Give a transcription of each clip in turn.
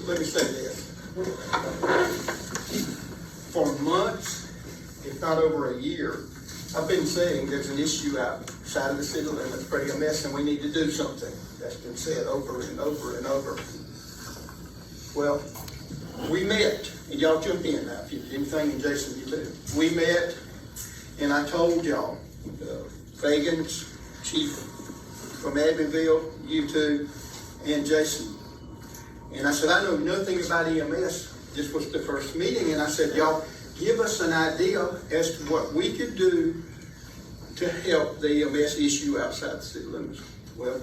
let me say this. For months, if not over a year, I've been saying there's an issue outside of the city limits, pretty a mess, and we need to do something. That's been said over and over and over. Well, we met, and y'all jump in now if you did anything, and Jason, you too. We met, and I told y'all, Fagan's chief from Abbeville, you two, and Jason. And I said, I know nothing about EMS. This was the first meeting, and I said, y'all, give us an idea as to what we could do to help the EMS issue outside the city limits. Well,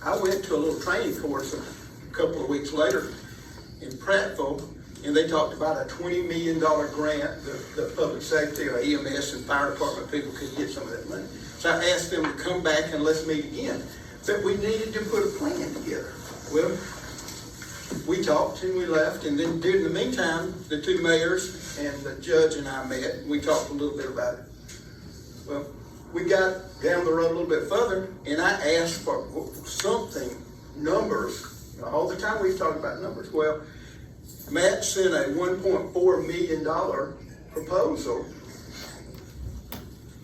I went to a little training course a couple of weeks later in Prattville, and they talked about a $20 million grant the public safety or EMS and fire department people could get some of that money. So I asked them to come back and let's meet again. But we needed to put a plan together. Well, we talked and we left, and then during the meantime, the two mayors and the judge and I met, and we talked a little bit about it. Well, we got down the road a little bit further, and I asked for something, numbers. All the time we've talked about numbers. Well, Matt sent a $1.4 million proposal.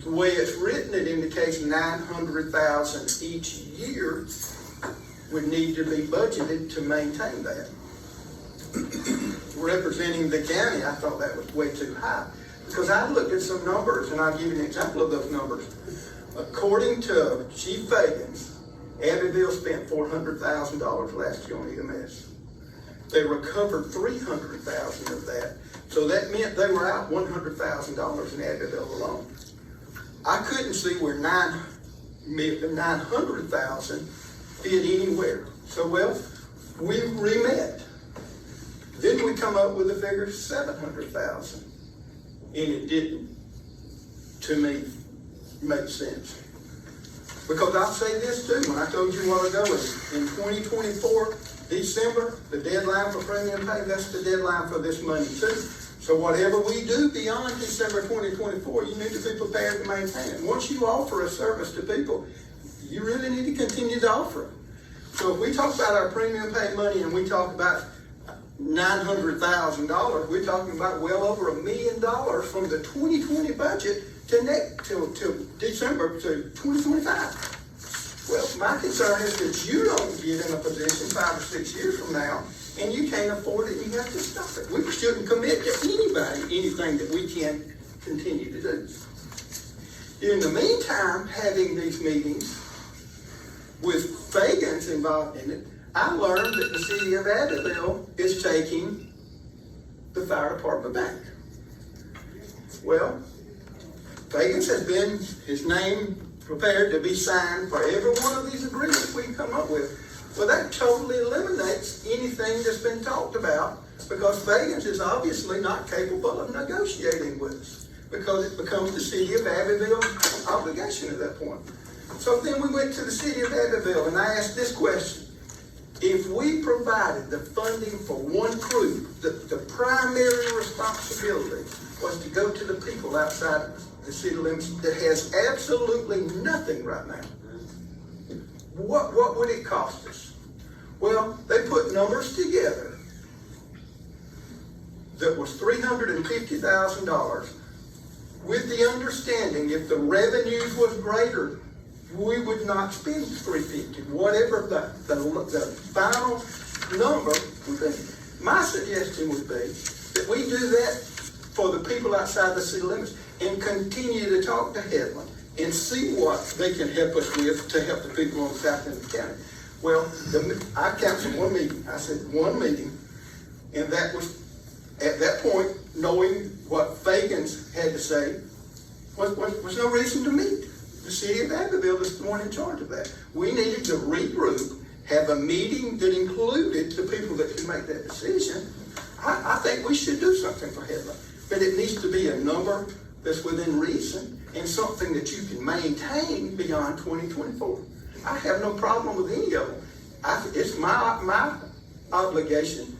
The way it's written, it indicates $900,000 each year would need to be budgeted to maintain that. Representing the county, I thought that was way too high. Because I looked at some numbers, and I'll give you an example of those numbers. According to Chief Fagan's, Abbeville spent $400,000 last year on EMS. They recovered $300,000 of that. So that meant they were out $100,000 in Abbeville alone. I couldn't see where $900,000 fit anywhere. So, well, we re-met. Then we come up with a figure of $700,000. And it didn't, to me, make sense. Because I'll say this too, when I told you a while ago, in 2024, December, the deadline for premium pay, that's the deadline for this money too. So whatever we do beyond December 2024, you need to be prepared to maintain it. Once you offer a service to people, you really need to continue to offer it. So if we talk about our premium pay money and we talk about $900,000, we're talking about well over $1 million from the 2020 budget to December to 2025. Well, my concern is that you don't get in a position 5 or 6 years from now and you can't afford it and you have to stop it. We shouldn't commit to anybody anything that we can't continue to do. In the meantime, having these meetings with Fagan's involved in it, I learned that the city of Abbeville is taking the fire department back. Well, Fagan's has been his name prepared to be signed for every one of these agreements we come up with. Well, that totally eliminates anything that's been talked about because Fagan's is obviously not capable of negotiating with us because it becomes the city of Abbeville's obligation at that point. So then we went to the city of Abbeville and I asked this question. If we provided the funding for one crew, the primary responsibility was to go to the people outside the city limits that has absolutely nothing right now. What would it cost us? Well, they put numbers together that was $350,000 with the understanding if the revenues was greater, we would not spend $350,000, whatever the final number would be. My suggestion would be that we do that for the people outside the city limits and continue to talk to Headland and see what they can help us with to help the people on the south end of the county. Well, I counted one meeting. I said one meeting, and that was, at that point, knowing what Fagan's had to say, was no reason to meet. The city of Abbeville is the one in charge of that. We needed to regroup, have a meeting that included the people that could make that decision. I think we should do something for Headland, but it needs to be a number that's within reason and something that you can maintain beyond 2024. I have no problem with any of them. It's my obligation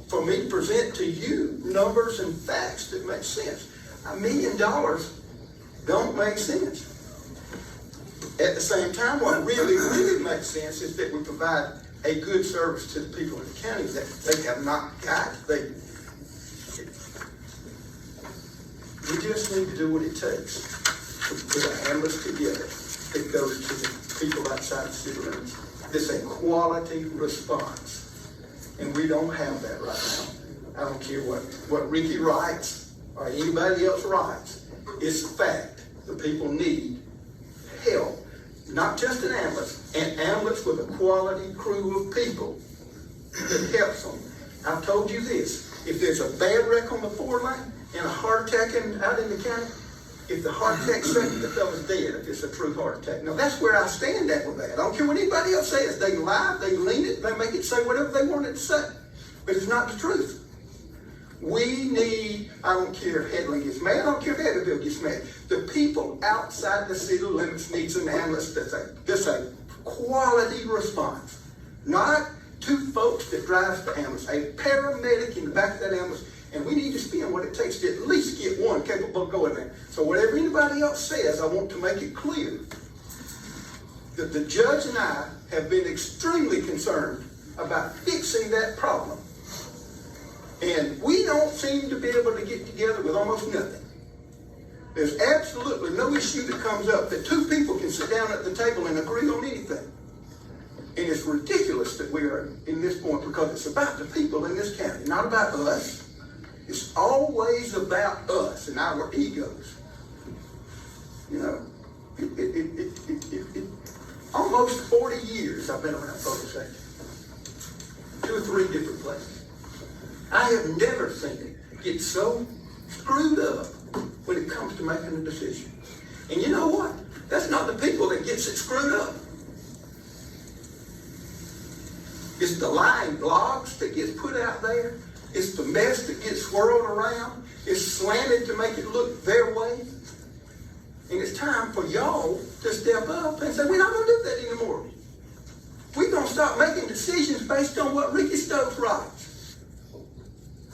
for me to present to you numbers and facts that make sense. $1 million don't make sense. At the same time, what really makes sense is that we provide a good service to the people in the county that they have not got. We just need to do what it takes to put an ambulance together that goes to the people outside the city limits. This is a quality response. And we don't have that right now. I don't care what Rickey writes or anybody else writes. It's a fact. The people need help. Not just an ambulance with a quality crew of people that helps them. I've told you this. If there's a bad wreck on the 4-lane and a heart attack out in the county, if the heart attack's second, the fella's dead if it's a true heart attack. Now that's where I stand at with that. I don't care what anybody else says. They lie, they lean it, they make it say whatever they want it to say. But it's not the truth. We need, I don't care if Headland gets mad, I don't care if Eddyville gets mad. The people outside the city limits needs an ambulance that's a quality response. Not two folks that drives the ambulance, a paramedic in the back of that ambulance. And we need to spend what it takes to at least get one capable of going there. So whatever anybody else says, I want to make it clear that the judge and I have been extremely concerned about fixing that problem. And we don't seem to be able to get together with almost nothing. There's absolutely no issue that comes up that two people can sit down at the table and agree on anything. And it's ridiculous that we are in this point because it's about the people in this county, not about us. It's always about us and our egos. You know, almost 40 years I've been around public safety. 2 or 3 different places. I have never seen it get so screwed up when it comes to making a decision. And you know what? That's not the people that gets it screwed up. It's the lying blogs that gets put out there. It's the mess that gets swirled around. It's slanted to make it look their way. And it's time for y'all to step up and say, we're not going to do that anymore. We're going to stop making decisions based on what Rickey Stokes writes.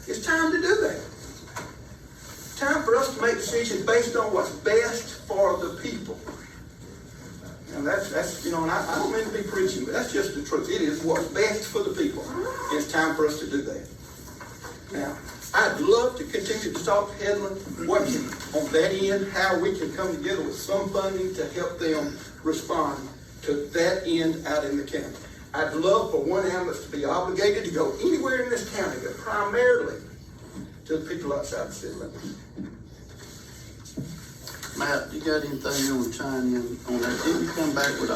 It's time to do that. It's time for us to make decisions based on what's best for the people. And that's you know, and I don't mean to be preaching, but that's just the truth. It is what's best for the people. And it's time for us to do that. Now, I'd love to continue to talk to Headland, watching on that end how we can come together with some funding to help them respond to that end out in the county. I'd love for one ambulance to be obligated to go anywhere in this county, but primarily to the people outside the city limits. Matt, you got anything you want to chime in on that? Didn't you come back with